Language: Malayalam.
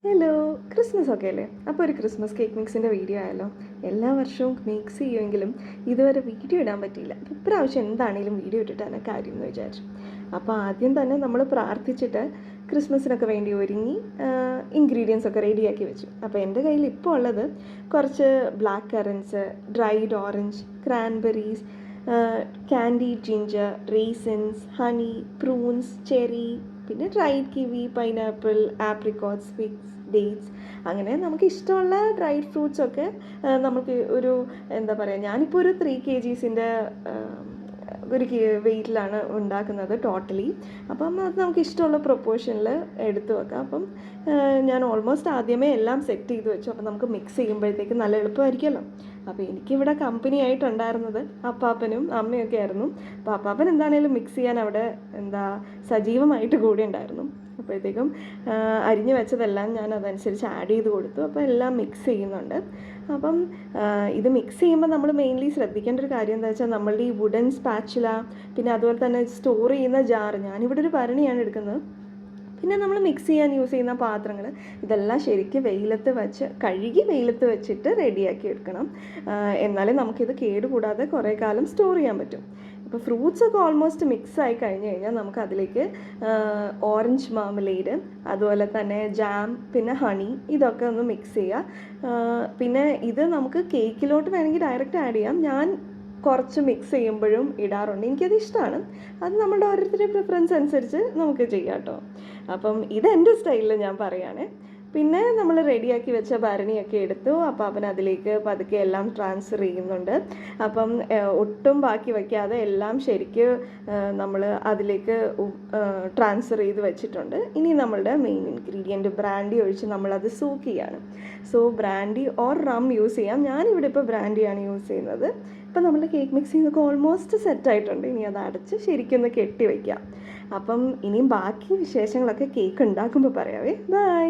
ഹലോ, ക്രിസ്മസ് ഒക്കെ അല്ലേ? അപ്പോൾ ഒരു ക്രിസ്മസ് കേക്ക് മിക്സിൻ്റെ വീഡിയോ ആയല്ലോ. എല്ലാ വർഷവും മിക്സ് ചെയ്യുമെങ്കിലും ഇതുവരെ വീഡിയോ ഇടാൻ പറ്റിയില്ല. ഇപ്രാവശ്യം എന്താണെങ്കിലും വീഡിയോ ഇട്ടിട്ടാണ് കാര്യം എന്ന് വിചാരിച്ചു. അപ്പോൾ ആദ്യം തന്നെ നമ്മൾ പ്രാർത്ഥിച്ചിട്ട് ക്രിസ്മസിനൊക്കെ വേണ്ടി ഒരുങ്ങി ഇൻഗ്രീഡിയൻസ് ഒക്കെ റെഡിയാക്കി വെച്ചു. അപ്പോൾ എൻ്റെ കയ്യിൽ ഇപ്പോൾ ഉള്ളത് കുറച്ച് black currants, dried orange, cranberries, candy ginger, raisins, honey, prunes, cherry, പിന്നെ dried kiwi, pineapple, apricots, figs, dates, അങ്ങനെ നമുക്ക് ഇഷ്ടമുള്ള ഡ്രൈഡ് ഫ്രൂട്ട്സൊക്കെ നമുക്ക് ഒരു എന്താ പറയുക, ഞാനിപ്പോൾ ഒരു 3 kgsൻ്റെ ഒരു വെയിറ്റിലാണ് ഉണ്ടാക്കുന്നത് ടോട്ടലി. അപ്പം അത് നമുക്ക് ഇഷ്ടമുള്ള പ്രൊപ്പോർഷനിൽ എടുത്തു വെക്കാം. അപ്പം ഞാൻ ഓൾമോസ്റ്റ് ആദ്യമേ എല്ലാം സെറ്റ് ചെയ്ത് വെച്ചു. അപ്പം നമുക്ക് മിക്സ് ചെയ്യുമ്പോഴത്തേക്ക് നല്ല എളുപ്പമായിരിക്കുമല്ലോ. അപ്പോൾ എനിക്കിവിടെ കമ്പനി ആയിട്ടുണ്ടായിരുന്നത് അപ്പാപ്പനും അമ്മയൊക്കെ ആയിരുന്നു. അപ്പോൾ അപ്പാപ്പൻ എന്താണേലും മിക്സ് ചെയ്യാൻ അവിടെ സജീവമായിട്ട് കൂടെ ഉണ്ടായിരുന്നു. അപ്പോഴത്തേക്കും അരിഞ്ഞു വെച്ചതെല്ലാം ഞാൻ അതനുസരിച്ച് ആഡ് ചെയ്ത് കൊടുത്തു. അപ്പോൾ എല്ലാം മിക്സ് ചെയ്യുന്നുണ്ട്. അപ്പം ഇത് മിക്സ് ചെയ്യുമ്പോൾ നമ്മൾ മെയിൻലി ശ്രദ്ധിക്കേണ്ട ഒരു കാര്യം എന്താ വെച്ചാൽ, നമ്മളുടെ ഈ വുഡൻ സ്പാച്ചുല, പിന്നെ അതുപോലെ തന്നെ സ്റ്റോർ ചെയ്യുന്ന ജാറ്, ഞാനിവിടെ ഒരു ഭരണിയാണ് എടുക്കുന്നത്, പിന്നെ നമ്മൾ മിക്സ് ചെയ്യാൻ യൂസ് ചെയ്യുന്ന പാത്രങ്ങൾ, ഇതെല്ലാം ശരിക്കും വെയിലത്ത് വെച്ച് കഴുകി വെയിലത്ത് വെച്ചിട്ട് റെഡിയാക്കി എടുക്കണം. എന്നാലേ നമുക്കിത് കേടുകൂടാതെ കുറേ കാലം സ്റ്റോർ ചെയ്യാൻ പറ്റും. ഇപ്പോൾ ഫ്രൂട്ട്സൊക്കെ ഓൾമോസ്റ്റ് മിക്സ് ആയി കഴിഞ്ഞ് കഴിഞ്ഞാൽ നമുക്ക് അതിലേക്ക് ഓറഞ്ച് മാർമലേഡ്, അതുപോലെ തന്നെ ജാം, പിന്നെ ഹണി, ഇതൊക്കെ ഒന്ന് മിക്സ് ചെയ്യുക. പിന്നെ ഇത് നമുക്ക് കേക്കിലോട്ട് വേണമെങ്കിൽ ഡയറക്റ്റ് ആഡ് ചെയ്യാം. ഞാൻ കുറച്ച് മിക്സ് ചെയ്യുമ്പോഴും ഇടാറുണ്ട്. എനിക്കത് ഇഷ്ടമാണ്. അത് നമ്മുടെ ഓരോരുത്തരുടെ പ്രിഫറൻസ് അനുസരിച്ച് നമുക്ക് ചെയ്യാം കേട്ടോ. അപ്പം ഇതെൻ്റെ സ്റ്റൈലിൽ ഞാൻ പറയുകയാണ്. പിന്നെ നമ്മൾ റെഡിയാക്കി വെച്ച ഭരണിയൊക്കെ എടുത്തു. അപ്പം അവൻ അതിലേക്ക് പതുക്കെ എല്ലാം ട്രാൻസ്ഫർ ചെയ്യുന്നുണ്ട്. അപ്പം ഒട്ടും ബാക്കി വയ്ക്കാതെ എല്ലാം ശരിക്ക് നമ്മൾ അതിലേക്ക് ട്രാൻസ്ഫർ ചെയ്ത് വെച്ചിട്ടുണ്ട്. ഇനി നമ്മളുടെ മെയിൻ ഇൻഗ്രീഡിയൻറ്റ് ബ്രാൻഡി ഒഴിച്ച് നമ്മളത് സൂക്ക് ചെയ്യാണ്. So brandy or rum use ചെയ്യാം. ഞാനിവിടെ ഇപ്പോൾ ബ്രാൻഡിയാണ് യൂസ് ചെയ്യുന്നത്. ഇപ്പം നമ്മളുടെ കേക്ക് മിക്സിംഗ് ഒക്കെ ഓൾമോസ്റ്റ് സെറ്റായിട്ടുണ്ട്. ഇനി അത് അടച്ച് ശരിക്കൊന്ന് കെട്ടി വയ്ക്കാം. അപ്പം ഇനിയും ബാക്കി വിശേഷങ്ങളൊക്കെ കേക്ക് ഉണ്ടാക്കുമ്പോൾ പറയാവേ. ബൈ.